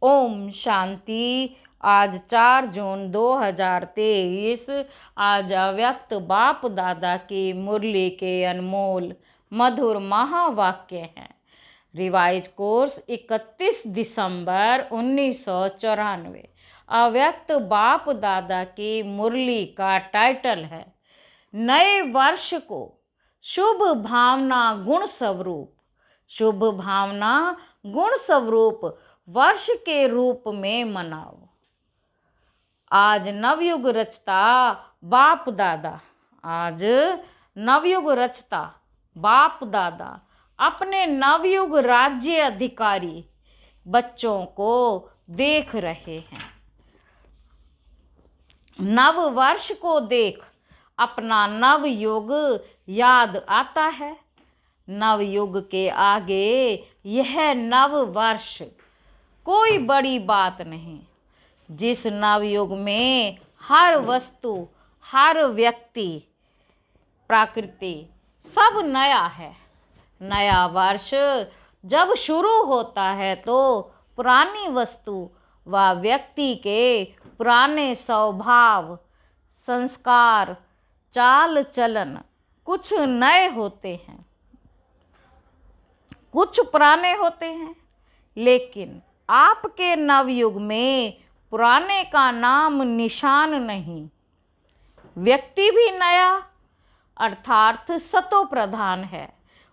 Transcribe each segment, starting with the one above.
ओम शांति। आज 4 जून 2023। आज अव्यक्त बाप दादा की मुरली के अनमोल मधुर महावाक्य हैं। रिवाइज कोर्स 31 दिसंबर 1994। अव्यक्त बाप दादा की मुरली का टाइटल है नए वर्ष को शुभ भावना गुण स्वरूप। शुभ भावना गुण स्वरूप वर्ष के रूप में मनाओ। आज नवयुग रचता बाप दादा। आज नवयुग रचता बाप दादा अपने नवयुग राज्य अधिकारी बच्चों को देख रहे हैं। नव वर्ष को देख अपना नवयुग याद आता है। नवयुग के आगे यह नव वर्ष कोई बड़ी बात नहीं। जिस नवयुग में हर वस्तु, हर व्यक्ति, प्रकृति सब नया है। नया वर्ष जब शुरू होता है तो पुरानी वस्तु व व्यक्ति के पुराने स्वभाव, संस्कार, चाल चलन कुछ नए होते हैं, कुछ पुराने होते हैं। लेकिन आपके नवयुग में पुराने का नाम निशान नहीं। व्यक्ति भी नया अर्थात सतो प्रधान है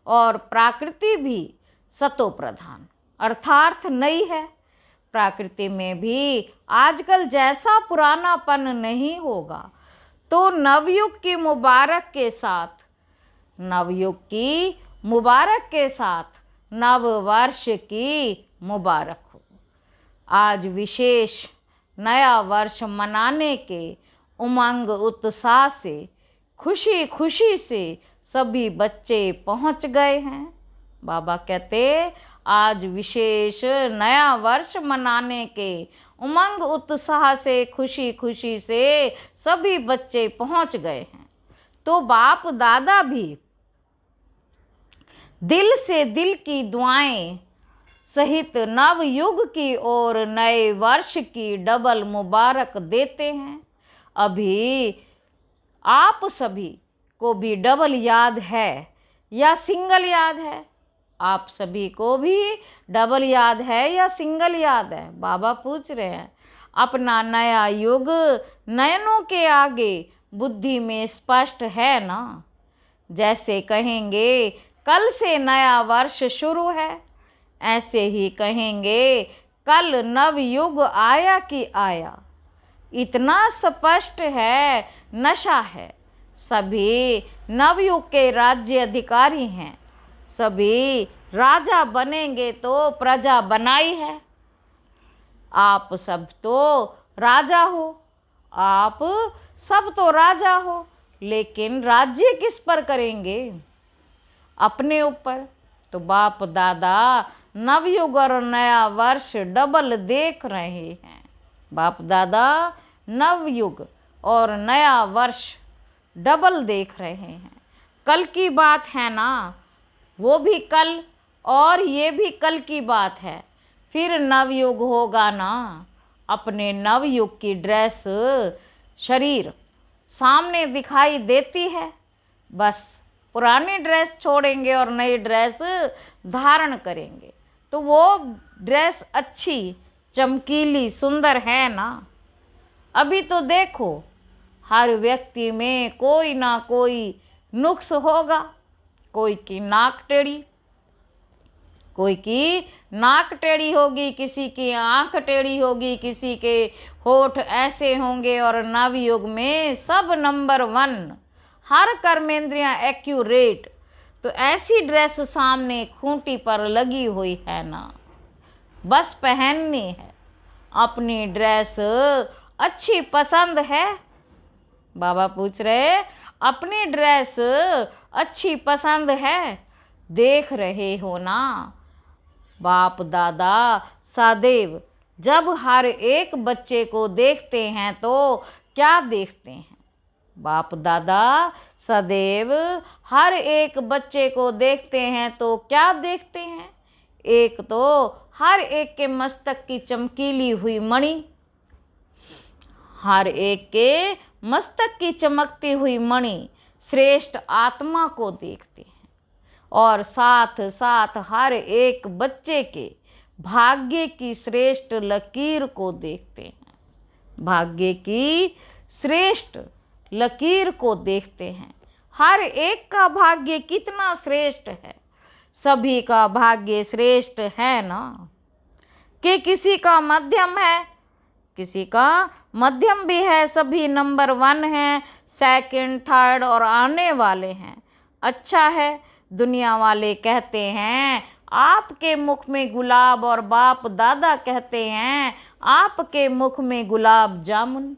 और प्रकृति भी सतो प्रधान अर्थात नई है। प्रकृति में भी आजकल जैसा पुरानापन नहीं होगा। तो नवयुग की मुबारक के साथ, नवयुग की मुबारक के साथ नव वर्ष की मुबारक हो। आज विशेष नया वर्ष मनाने के उमंग उत्साह से खुशी खुशी से सभी बच्चे पहुंच गए हैं। बाबा कहते आज विशेष नया वर्ष मनाने के उमंग उत्साह से खुशी खुशी से सभी बच्चे पहुंच गए हैं। तो बाप दादा भी दिल से दिल की दुआएं सहित नव युग की और नए वर्ष की डबल मुबारक देते हैं। अभी आप सभी को भी डबल याद है या सिंगल याद है? आप सभी को भी डबल याद है या सिंगल याद है? बाबा पूछ रहे हैं। अपना नया युग नयनों के आगे बुद्धि में स्पष्ट है ना? जैसे कहेंगे कल से नया वर्ष शुरू है, ऐसे ही कहेंगे कल नवयुग आया कि आया। इतना स्पष्ट है, नशा है। सभी नवयुग के राज्य अधिकारी हैं। सभी राजा बनेंगे तो प्रजा बनाई है। आप सब तो राजा हो, आप सब तो राजा हो, लेकिन राज्य किस पर करेंगे? अपने ऊपर। तो बाप दादा नवयुग और नया वर्ष डबल देख रहे हैं। बाप दादा नवयुग और नया वर्ष डबल देख रहे हैं। कल की बात है ना, वो भी कल और ये भी कल की बात है। फिर नवयुग होगा ना। अपने नवयुग की ड्रेस शरीर सामने दिखाई देती है। बस पुरानी ड्रेस छोड़ेंगे और नई ड्रेस धारण करेंगे तो वो ड्रेस अच्छी, चमकीली, सुंदर है ना। अभी तो देखो हर व्यक्ति में कोई ना कोई नुक्स होगा। कोई की नाक टेढ़ी, कोई की नाक टेढ़ी होगी, किसी की आंख टेढ़ी होगी, किसी के होठ ऐसे होंगे। और नवयुग में सब नंबर 1, हर कर्मेंद्रियां एक्यूरेट। तो ऐसी ड्रेस सामने खूंटी पर लगी हुई है ना, बस पहननी है। अपनी ड्रेस अच्छी पसंद है? बाबा पूछ रहे अपनी ड्रेस अच्छी पसंद है? देख रहे हो ना। बाप दादा सदैव जब हर एक बच्चे को देखते हैं तो क्या देखते हैं? बाप दादा सदैव हर एक बच्चे को देखते हैं तो क्या देखते हैं? एक तो हर एक के मस्तक की चमकीली हुई मणि, हर एक के मस्तक की चमकती हुई मणि श्रेष्ठ आत्मा को देखते हैं और साथ साथ हर एक बच्चे के भाग्य की श्रेष्ठ लकीर को देखते हैं, भाग्य की श्रेष्ठ लकीर को देखते हैं। हर एक का भाग्य कितना श्रेष्ठ है, सभी का भाग्य श्रेष्ठ है ना, कि किसी का मध्यम है, किसी का मध्यम भी है, सभी नंबर 1 हैं, सेकंड, थर्ड और आने वाले हैं। अच्छा है, दुनिया वाले कहते हैं आपके मुख में गुलाब और बाप दादा कहते हैं आपके मुख में गुलाब जामुन।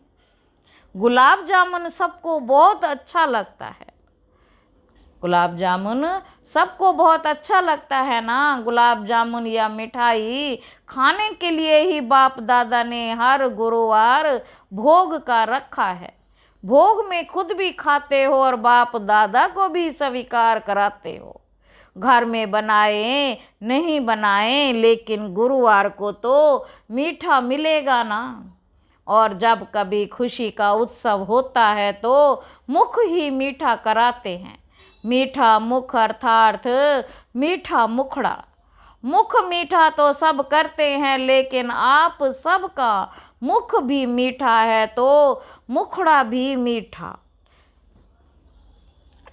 गुलाब जामुन सबको बहुत अच्छा लगता है, गुलाब जामुन सबको बहुत अच्छा लगता है ना। गुलाब जामुन या मिठाई खाने के लिए ही बाप दादा ने हर गुरुवार भोग का रखा है। भोग में खुद भी खाते हो और बाप दादा को भी स्वीकार कराते हो। घर में बनाए नहीं बनाए, लेकिन गुरुवार को तो मीठा मिलेगा ना। और जब कभी खुशी का उत्सव होता है तो मुख ही मीठा कराते हैं। मीठा मुख अर्थात मीठा मुखड़ा। मुख मीठा तो सब करते हैं, लेकिन आप सबका मुख भी मीठा है तो मुखड़ा भी मीठा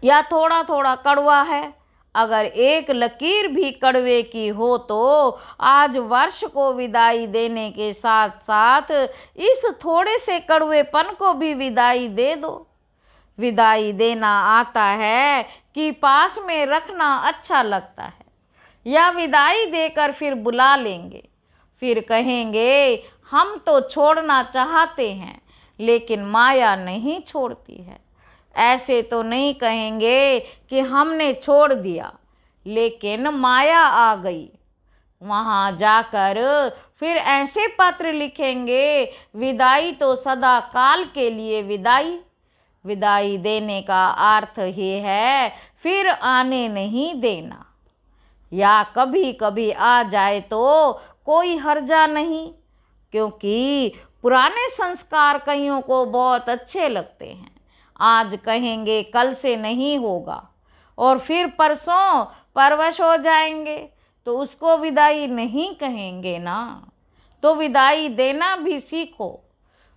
या थोड़ा थोड़ा कड़वा है। अगर एक लकीर भी कड़वे की हो तो आज वर्ष को विदाई देने के साथ साथ इस थोड़े से कड़वेपन को भी विदाई दे दो। विदाई देना आता है कि पास में रखना अच्छा लगता है, या विदाई देकर फिर बुला लेंगे, फिर कहेंगे हम तो छोड़ना चाहते हैं लेकिन माया नहीं छोड़ती है। ऐसे तो नहीं कहेंगे कि हमने छोड़ दिया लेकिन माया आ गई। वहाँ जाकर फिर ऐसे पत्र लिखेंगे, विदाई तो सदा काल के लिए विदाई। विदाई देने का अर्थ ही है फिर आने नहीं देना, या कभी कभी आ जाए तो कोई हर्जा नहीं, क्योंकि पुराने संस्कार कईयों को बहुत अच्छे लगते हैं। आज कहेंगे कल से नहीं होगा और फिर परसों परवश हो जाएंगे, तो उसको विदाई नहीं कहेंगे ना। तो विदाई देना भी सीखो।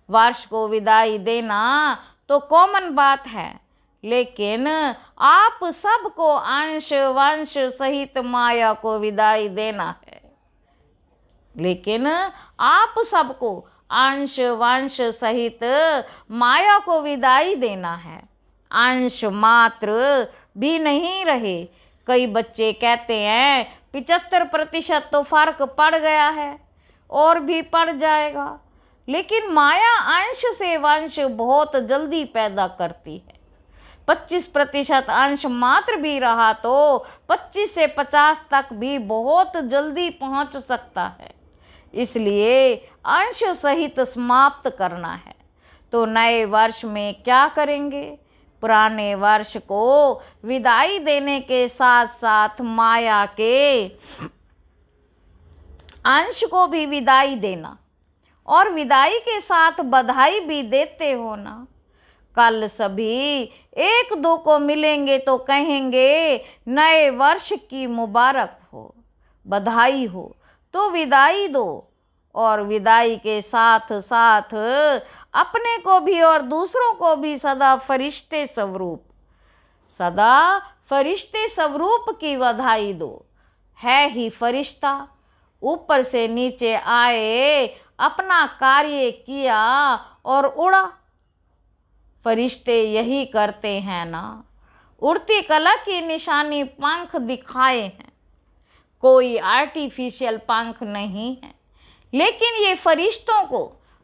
वर्ष को विदाई देना तो कॉमन बात है, लेकिन आप सबको अंश वंश सहित माया को विदाई देना है। लेकिन आप सबको अंश वंश सहित माया को विदाई देना है। अंश मात्र भी नहीं रहे। कई बच्चे कहते हैं 75% तो फर्क पड़ गया है और भी पड़ जाएगा, लेकिन माया अंश से वंश बहुत जल्दी पैदा करती है। 25% अंश मात्र भी रहा तो 25 से 50 तक भी बहुत जल्दी पहुंच सकता है। इसलिए अंश सहित समाप्त करना है। तो नए वर्ष में क्या करेंगे? पुराने वर्ष को विदाई देने के साथ साथ माया के अंश को भी विदाई देना, और विदाई के साथ बधाई भी देते हो ना। कल सभी एक दो को मिलेंगे तो कहेंगे नए वर्ष की मुबारक हो, बधाई हो, तो विदाई दो। और विदाई के साथ साथ अपने को भी और दूसरों को भी सदा फरिश्ते स्वरूप की बधाई दो। है ही फरिश्ता, ऊपर से नीचे आए, अपना कार्य किया और उड़ा। फरिश्ते यही करते हैं ना। उड़ती कला की निशानी पंख दिखाए हैं, कोई आर्टिफिशियल पंख नहीं है। लेकिन ये फरिश्तों को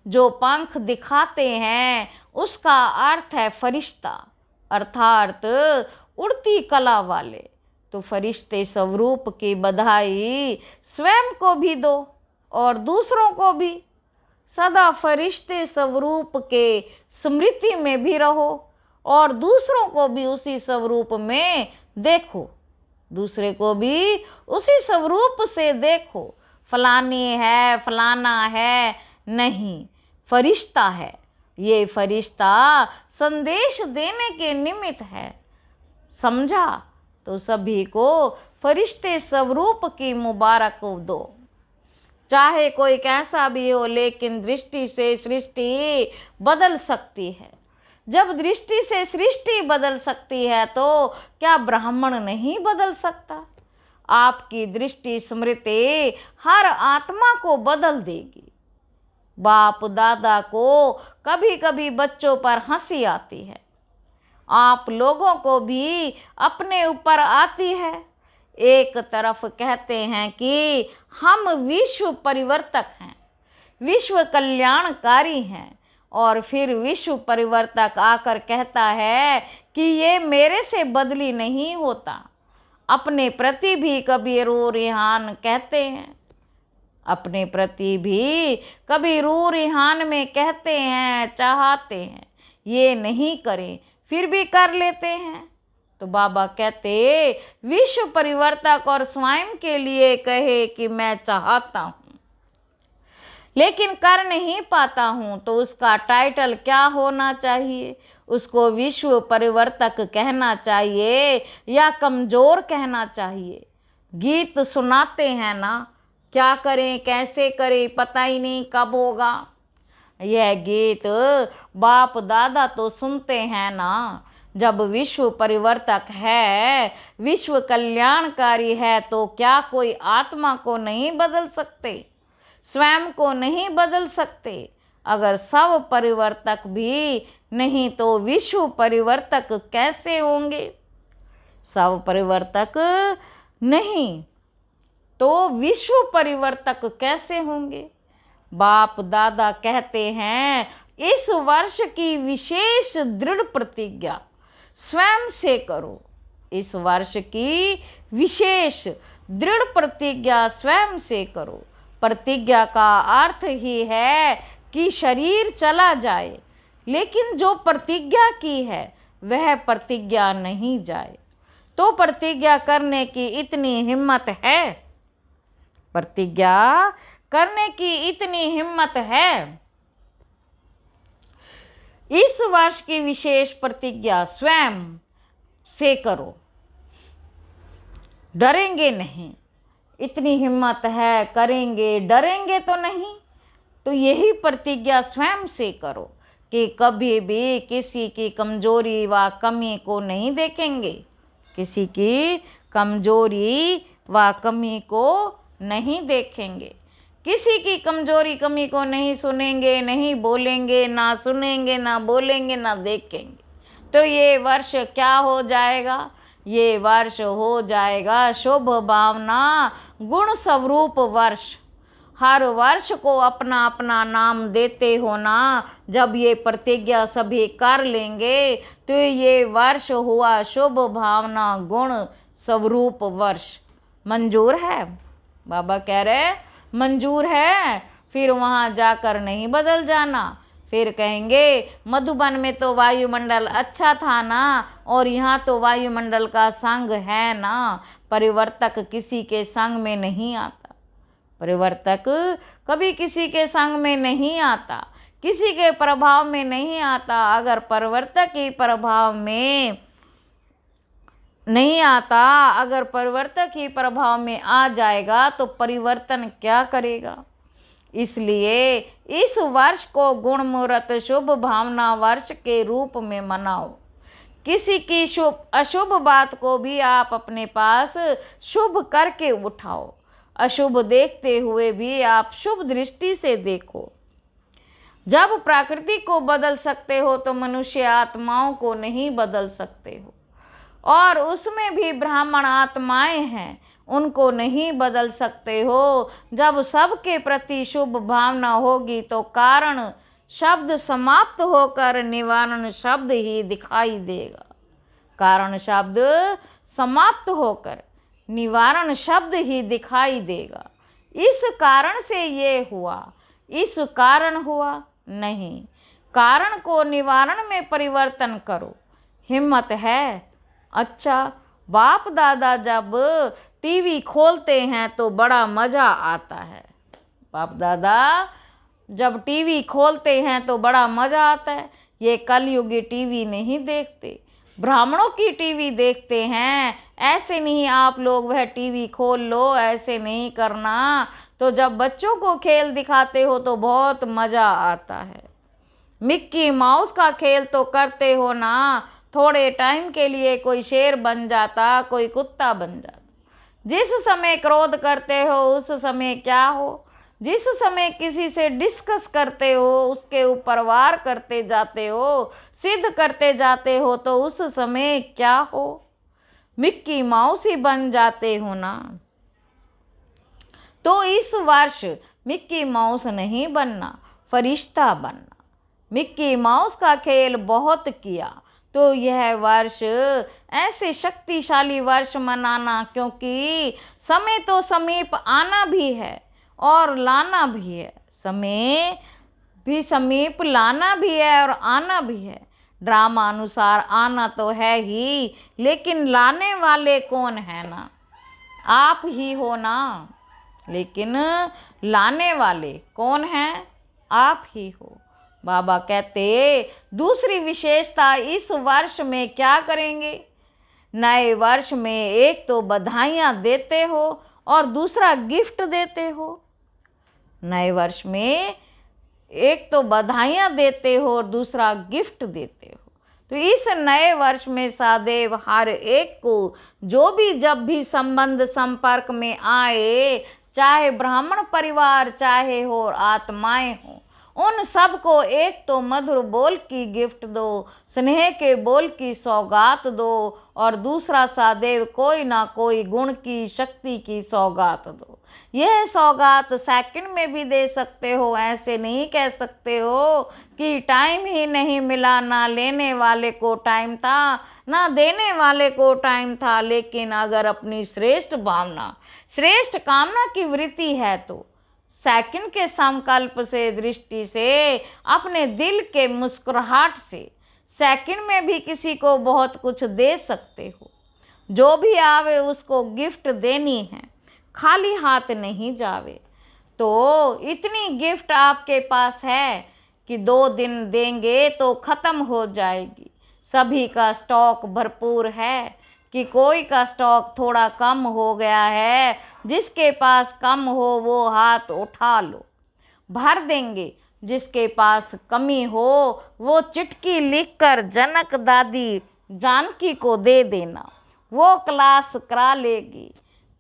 जो पंख दिखाते हैं उसका अर्थ है फरिश्ता, अर्थात उड़ती कला वाले। तो फरिश्ते स्वरूप की बधाई स्वयं को भी दो और दूसरों को भी। सदा फरिश्ते स्वरूप के स्मृति में भी रहो और दूसरों को भी उसी स्वरूप में देखो। दूसरे को भी उसी स्वरूप से देखो। फलानी है, फलाना है नहीं, फरिश्ता है। ये फरिश्ता संदेश देने के निमित्त है। समझा? तो सभी को फरिश्ते स्वरूप की मुबारक दो। चाहे कोई कैसा भी हो, लेकिन दृष्टि से सृष्टि बदल सकती है। जब दृष्टि से सृष्टि बदल सकती है तो क्या ब्राह्मण नहीं बदल सकता? आपकी दृष्टि स्मृति हर आत्मा को बदल देगी। बाप दादा को कभी कभी बच्चों पर हंसी आती है, आप लोगों को भी अपने ऊपर आती है। एक तरफ कहते हैं कि हम विश्व परिवर्तक हैं, विश्व कल्याणकारी हैं, और फिर विश्व परिवर्तक आकर कहता है कि ये मेरे से बदली नहीं होता। अपने प्रति भी कभी रो रिहान कहते हैं, अपने प्रति भी कभी रो रिहान में कहते हैं, चाहते हैं ये नहीं करें, फिर भी कर लेते हैं। तो बाबा कहते विश्व परिवर्तक और स्वयं के लिए कहे कि मैं चाहता हूँ लेकिन कर नहीं पाता हूँ, तो उसका टाइटल क्या होना चाहिए? उसको विश्व परिवर्तक कहना चाहिए या कमज़ोर कहना चाहिए? गीत सुनाते हैं ना, क्या करें कैसे करें पता ही नहीं कब होगा। यह गीत बाप दादा तो सुनते हैं ना। जब विश्व परिवर्तक है, विश्व कल्याणकारी है, तो क्या कोई आत्मा को नहीं बदल सकते? स्वयं को नहीं बदल सकते? अगर सब परिवर्तक भी नहीं तो विश्व परिवर्तक कैसे होंगे? सब परिवर्तक नहीं तो विश्व परिवर्तक कैसे होंगे? बाप दादा कहते हैं इस वर्ष की विशेष दृढ़ प्रतिज्ञा स्वयं से करो। इस वर्ष की विशेष दृढ़ प्रतिज्ञा स्वयं से करो। प्रतिज्ञा का अर्थ ही है कि शरीर चला जाए, लेकिन जो प्रतिज्ञा की है वह प्रतिज्ञा नहीं जाए। तो प्रतिज्ञा करने की इतनी हिम्मत है, प्रतिज्ञा करने की इतनी हिम्मत है। इस वर्ष की विशेष प्रतिज्ञा स्वयं से करो, डरेंगे नहीं। इतनी हिम्मत है, करेंगे, डरेंगे तो नहीं। तो यही प्रतिज्ञा स्वयं से करो कि कभी भी किसी की कमजोरी व कमी को नहीं देखेंगे, किसी की कमजोरी व कमी को नहीं देखेंगे, किसी की कमजोरी कमी को नहीं सुनेंगे, नहीं बोलेंगे, ना सुनेंगे, ना बोलेंगे, ना देखेंगे। तो ये वर्ष क्या हो जाएगा? ये वर्ष हो जाएगा शुभ भावना गुण स्वरूप वर्ष। हर वर्ष को अपना अपना नाम देते हो ना। जब ये प्रतिज्ञा सभी कर लेंगे तो ये वर्ष हुआ शुभ भावना गुण स्वरूप वर्ष। मंजूर है? बाबा कह रहे मंजूर है। फिर वहाँ जाकर नहीं बदल जाना। फिर कहेंगे मधुबन में तो वायुमंडल अच्छा था ना, और यहाँ तो वायुमंडल का संग है ना। परिवर्तक किसी के संग में नहीं आता, परिवर्तक कभी किसी के संग में नहीं आता, किसी के प्रभाव में नहीं आता। अगर परिवर्तक ही प्रभाव में नहीं आता, अगर परिवर्तक ही प्रभाव में आ जाएगा तो परिवर्तन क्या करेगा? इसलिए इस वर्ष को गुण मुहूर्त शुभ भावना वर्ष के रूप में मनाओ। किसी की शुभ अशुभ बात को भी आप अपने पास शुभ करके उठाओ। अशुभ देखते हुए भी आप शुभ दृष्टि से देखो। जब प्रकृति को बदल सकते हो तो मनुष्य आत्माओं को नहीं बदल सकते हो, और उसमें भी ब्राह्मण आत्माएं हैं, उनको नहीं बदल सकते हो। जब सबके प्रति शुभ भावना होगी तो कारण शब्द समाप्त होकर निवारण शब्द ही दिखाई देगा। कारण शब्द समाप्त होकर निवारण शब्द ही दिखाई देगा। इस कारण से ये हुआ, इस कारण हुआ नहीं। कारण को निवारण में परिवर्तन करो। हिम्मत है? अच्छा, बाप दादा जब टीवी खोलते हैं तो बड़ा मज़ा आता है। बाप दादा जब टीवी खोलते हैं तो बड़ा मज़ा आता है। ये कलयुगी टीवी नहीं देखते, ब्राह्मणों की टीवी देखते हैं। ऐसे नहीं आप लोग वह टीवी खोल लो, ऐसे नहीं करना। तो जब बच्चों को खेल दिखाते हो तो बहुत मज़ा आता है। मिक्की माउस का खेल तो करते हो ना, थोड़े टाइम के लिए कोई शेर बन जाता, कोई कुत्ता बन जाता। जिस समय क्रोध करते हो उस समय क्या हो, जिस समय किसी से डिस्कस करते हो, उसके ऊपर वार करते जाते हो, सिद्ध करते जाते हो, तो उस समय क्या हो, मिक्की माउस ही बन जाते हो ना। तो इस वर्ष मिक्की माउस नहीं बनना, फरिश्ता बनना। मिक्की माउस का खेल बहुत किया तो यह वर्ष ऐसे शक्तिशाली वर्ष मनाना, क्योंकि समय तो समीप आना भी है और लाना भी है। समय भी समीप लाना भी है और आना भी है। ड्रामा अनुसार आना तो है ही, लेकिन लाने वाले कौन है ना, आप ही हो ना। लेकिन लाने वाले कौन हैं, आप ही हो। बाबा कहते दूसरी विशेषता इस वर्ष में क्या करेंगे, नए वर्ष में एक तो बधाइयाँ देते हो और दूसरा गिफ्ट देते हो। नए वर्ष में एक तो बधाइयाँ देते हो और दूसरा गिफ्ट देते हो। तो इस नए वर्ष में सदैव हर एक को जो भी जब भी संबंध संपर्क में आए, चाहे ब्राह्मण परिवार चाहे हो आत्माएं हो, उन सबको एक तो मधुर बोल की गिफ्ट दो, स्नेह के बोल की सौगात दो, और दूसरा सदैव कोई ना कोई गुण की शक्ति की सौगात दो। यह सौगात सेकंड में भी दे सकते हो, ऐसे नहीं कह सकते हो कि टाइम ही नहीं मिला, ना लेने वाले को टाइम था ना देने वाले को टाइम था। लेकिन अगर अपनी श्रेष्ठ भावना श्रेष्ठ कामना की वृत्ति है तो सेकंड के संकल्प से दृष्टि से अपने दिल के मुस्कुराहट से सेकंड में भी किसी को बहुत कुछ दे सकते हो। जो भी आवे उसको गिफ्ट देनी है, खाली हाथ नहीं जावे। तो इतनी गिफ्ट आपके पास है कि 2 दिन देंगे तो ख़त्म हो जाएगी। सभी का स्टॉक भरपूर है कि कोई का स्टॉक थोड़ा कम हो गया है। जिसके पास कम हो वो हाथ उठा लो, भर देंगे। जिसके पास कमी हो वो चिट्ठी लिखकर जनक दादी जानकी को दे देना, वो क्लास करा लेगी।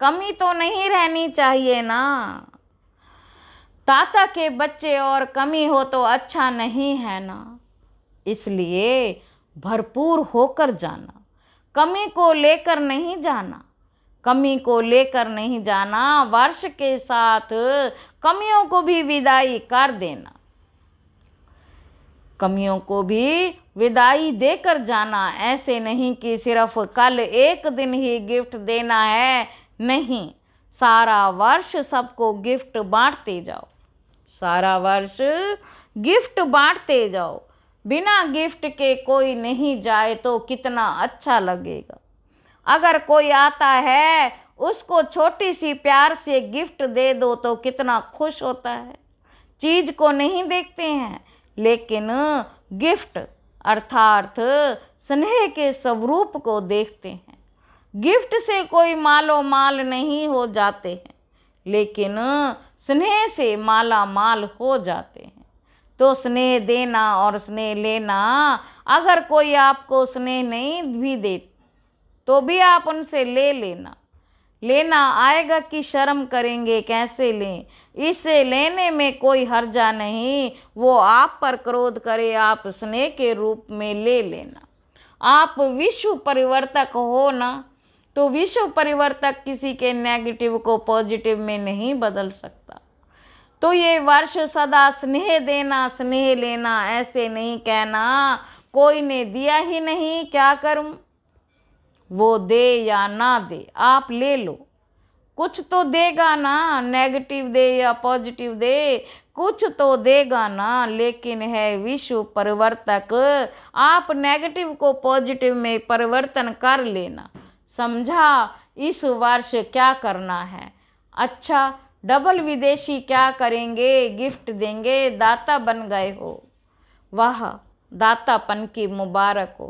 कमी तो नहीं रहनी चाहिए ना। ताता के बच्चे और कमी हो तो अच्छा नहीं है ना। इसलिए भरपूर होकर जाना, कमी को लेकर नहीं जाना। कमी को लेकर नहीं जाना, वर्ष के साथ कमियों को भी विदाई कर देना। कमियों को भी विदाई देकर जाना। ऐसे नहीं कि सिर्फ कल एक दिन ही गिफ्ट देना है, नहीं, सारा वर्ष सबको गिफ्ट बांटते जाओ। सारा वर्ष गिफ्ट बांटते जाओ। बिना गिफ्ट के कोई नहीं जाए तो कितना अच्छा लगेगा। अगर कोई आता है उसको छोटी सी प्यार से गिफ्ट दे दो तो कितना खुश होता है। चीज़ को नहीं देखते हैं, लेकिन गिफ्ट अर्थात स्नेह के स्वरूप को देखते हैं। गिफ्ट से कोई मालो माल नहीं हो जाते हैं, लेकिन स्नेह से माला माल हो जाते हैं। तो स्नेह देना और स्नेह लेना, अगर कोई आपको स्नेह नहीं भी दे तो भी आप उनसे ले लेना। लेना आएगा कि शर्म करेंगे कैसे लें, इससे लेने में कोई हर्जा नहीं। वो आप पर क्रोध करे, आप स्नेह के रूप में ले लेना। आप विश्व परिवर्तक हो ना, तो विश्व परिवर्तक किसी के नेगेटिव को पॉजिटिव में नहीं बदल सकता। तो ये वर्ष सदा स्नेह देना स्नेह लेना, ऐसे नहीं कहना कोई ने दिया ही नहीं क्या करूं, वो दे या ना दे आप ले लो। कुछ तो देगा ना, नेगेटिव दे या पॉजिटिव दे, कुछ तो देगा ना। लेकिन है विश्व परिवर्तक, आप नेगेटिव को पॉजिटिव में परिवर्तन कर लेना। समझा इस वर्ष क्या करना है। अच्छा, डबल विदेशी क्या करेंगे, गिफ्ट देंगे, दाता बन गए हो। वाह, दातापन की मुबारक हो।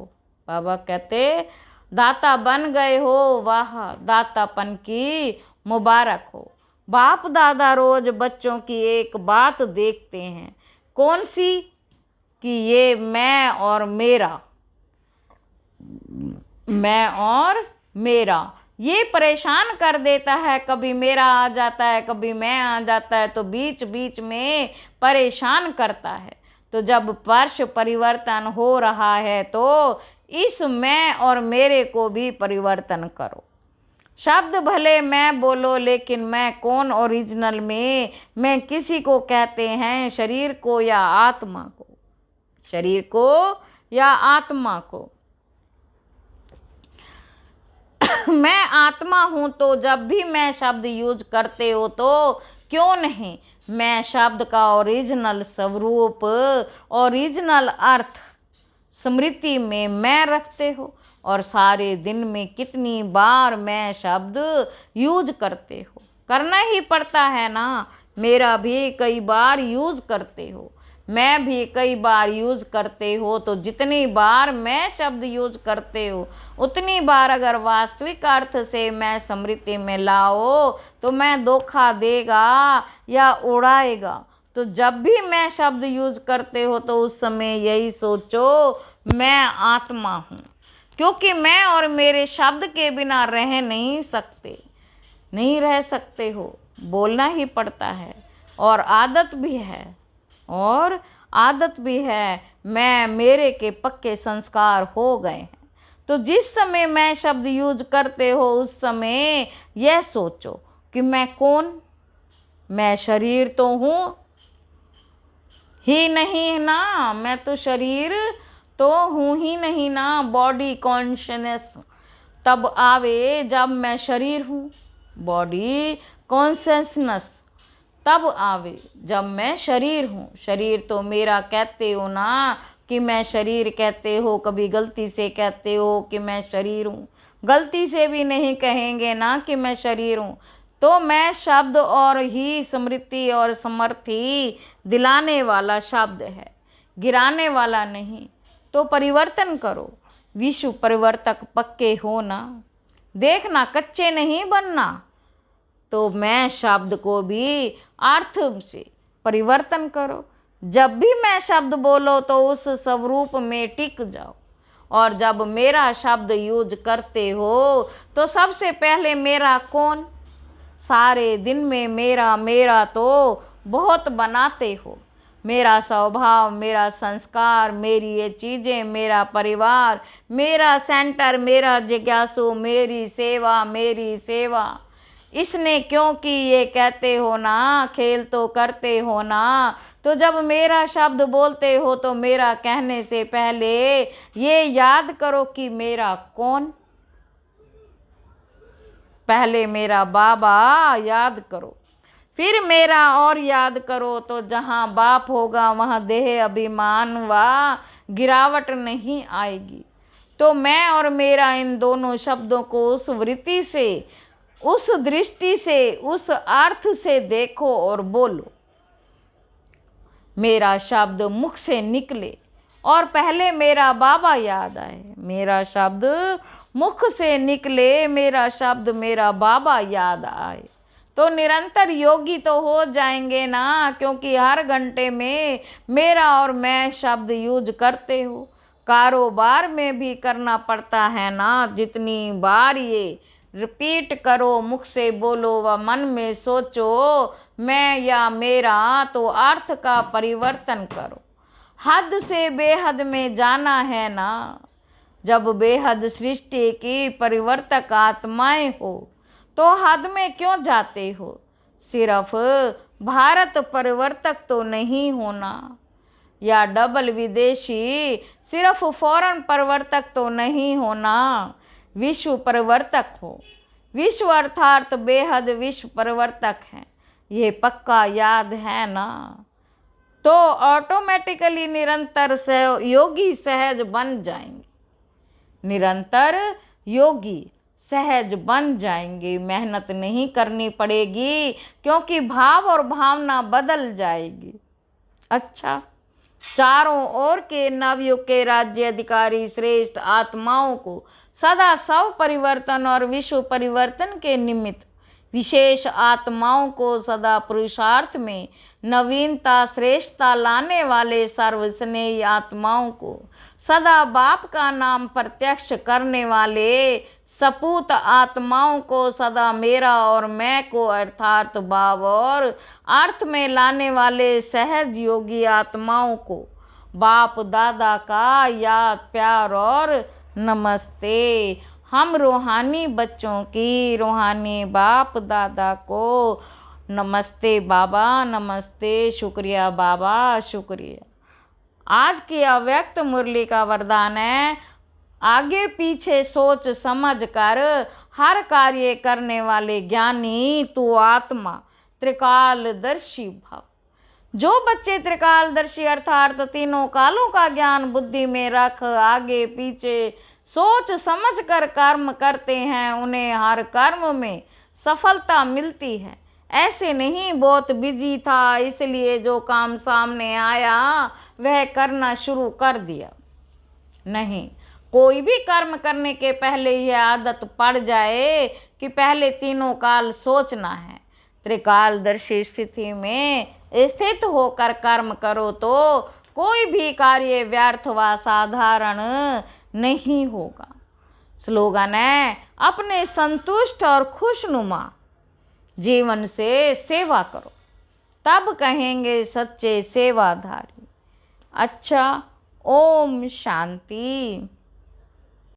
बाबा कहते दाता बन गए हो, वाह, दातापन की मुबारक हो। बाप दादा रोज बच्चों की एक बात देखते हैं, कौन सी? कि ये मैं और मेरा, मैं और मेरा। ये परेशान कर देता है, कभी मेरा आ जाता है, कभी मैं आ जाता है, तो बीच बीच में परेशान करता है। तो जब वर्ष परिवर्तन हो रहा है तो इस मैं और मेरे को भी परिवर्तन करो। शब्द भले मैं बोलो, लेकिन मैं कौन ओरिजिनल में? मैं किसी को कहते हैं, शरीर को या आत्मा को? शरीर को या आत्मा को? मैं आत्मा हूं, तो जब भी मैं शब्द यूज करते हो तो क्यों नहीं मैं शब्द का ओरिजिनल स्वरूप, ओरिजिनल अर्थ स्मृति में मैं रखते हो। और सारे दिन में कितनी बार मैं शब्द यूज करते हो? करना ही पड़ता है ना। मेरा भी कई बार यूज करते हो, मैं भी कई बार यूज करते हो। तो जितनी बार मैं शब्द यूज करते हो, उतनी बार अगर वास्तविक अर्थ से मैं स्मृति में लाओ तो मैं धोखा देगा या उड़ाएगा। तो जब भी मैं शब्द यूज करते हो तो उस समय यही सोचो, मैं आत्मा हूँ। क्योंकि मैं और मेरे शब्द के बिना रह नहीं सकते, नहीं रह सकते हो। बोलना ही पड़ता है, और आदत भी है, और आदत भी है। मैं मेरे के पक्के संस्कार हो गए हैं। तो जिस समय मैं शब्द यूज करते हो उस समय यह सोचो कि मैं कौन? मैं शरीर तो हूँ ही नहीं ना, मैं तो शरीर तो हूँ ही नहीं ना। बॉडी कॉन्शियसनेस तब आवे जब मैं शरीर हूँ। बॉडी कॉन्शियसनेस तब आवे जब मैं शरीर हूँ। शरीर तो मेरा कहते हो ना कि मैं शरीर कहते हो, कभी गलती से कहते हो कि मैं शरीर हूँ। गलती से भी नहीं कहेंगे ना कि मैं शरीर हूँ। तो मैं शब्द और ही स्मृति और समर्थी दिलाने वाला शब्द है, गिराने वाला नहीं। तो परिवर्तन करो, विश्व परिवर्तक पक्के हो ना। देखना कच्चे नहीं बनना। तो मैं शब्द को भी अर्थ से परिवर्तन करो। जब भी मैं शब्द बोलो तो उस स्वरूप में टिक जाओ। और जब मेरा शब्द यूज करते हो तो सबसे पहले मेरा कौन? सारे दिन में मेरा मेरा तो बहुत बनाते हो। मेरा स्वभाव, मेरा संस्कार, मेरी ये चीज़ें, मेरा परिवार, मेरा सेंटर, मेरा जिज्ञासु, मेरी सेवा, मेरी सेवा। इसने क्योंकि ये कहते हो ना, खेल तो करते हो ना। तो जब मेरा शब्द बोलते हो तो मेरा कहने से पहले ये याद करो कि मेरा कौन? पहले मेरा बाबा याद करो, फिर मेरा और याद करो। तो जहाँ बाप होगा वहाँ देह अभिमान व गिरावट नहीं आएगी। तो मैं और मेरा इन दोनों शब्दों को उस वृत्ति से, उस दृष्टि से, उस अर्थ से देखो और बोलो। मेरा शब्द मुख से निकले और पहले मेरा बाबा याद आए। मेरा शब्द मुख से निकले, मेरा शब्द मेरा बाबा याद आए। तो निरंतर योगी तो हो जाएंगे ना, क्योंकि हर घंटे में मेरा और मैं शब्द यूज करते हो। कारोबार में भी करना पड़ता है ना। जितनी बार ये रिपीट करो, मुख से बोलो व मन में सोचो मैं या मेरा, तो अर्थ का परिवर्तन करो। हद से बेहद में जाना है ना। जब बेहद सृष्टि की परिवर्तक आत्माएं हो तो हद में क्यों जाते हो? सिर्फ भारत परिवर्तक तो नहीं होना, या डबल विदेशी सिर्फ फॉरेन परिवर्तक तो नहीं होना। विश्व परिवर्तक हो। विश्व अर्थात बेहद विश्व परिवर्तक है, ये पक्का याद है ना। तो ऑटोमेटिकली निरंतर योगी सहज बन जाएंगे। निरंतर योगी सहज बन जाएंगे। मेहनत नहीं करनी पड़ेगी क्योंकि भाव और भावना बदल जाएगी। अच्छा, चारों ओर के नवयुग के राज्य अधिकारी श्रेष्ठ आत्माओं को सदा स्व परिवर्तन और विश्व परिवर्तन के निमित्त, विशेष आत्माओं को सदा पुरुषार्थ में नवीनता श्रेष्ठता लाने वाले सर्वस्नेही आत्माओं को सदा बाप का नाम प्रत्यक्ष करने वाले सपूत आत्माओं को सदा मेरा और मैं को अर्थात भाव और अर्थ में लाने वाले सहज योगी आत्माओं को बाप दादा का याद प्यार और नमस्ते। हम रूहानी बच्चों की रूहानी बाप दादा को नमस्ते बाबा, नमस्ते, शुक्रिया बाबा, शुक्रिया। आज की अव्यक्त मुरली का वरदान है, आगे पीछे सोच समझ कर हर कार्य करने वाले ज्ञानी तू आत्मा त्रिकालदर्शी भव। जो बच्चे त्रिकालदर्शी अर्थात तीनों कालों का ज्ञान बुद्धि में रख आगे पीछे सोच समझ कर कर्म करते हैं, उन्हें हर कर्म में सफलता मिलती है। ऐसे नहीं बहुत बिजी था इसलिए जो काम सामने आया वह करना शुरू कर दिया। नहीं, कोई भी कर्म करने के पहले यह आदत पड़ जाए कि पहले तीनों काल सोचना है। त्रिकालदर्शी स्थिति में स्थित होकर कर्म करो तो कोई भी कार्य व्यर्थ व साधारण नहीं होगा। स्लोगन है, अपने संतुष्ट और खुशनुमा जीवन से सेवा करो, तब कहेंगे सच्चे सेवाधारी। अच्छा, ओम शांति।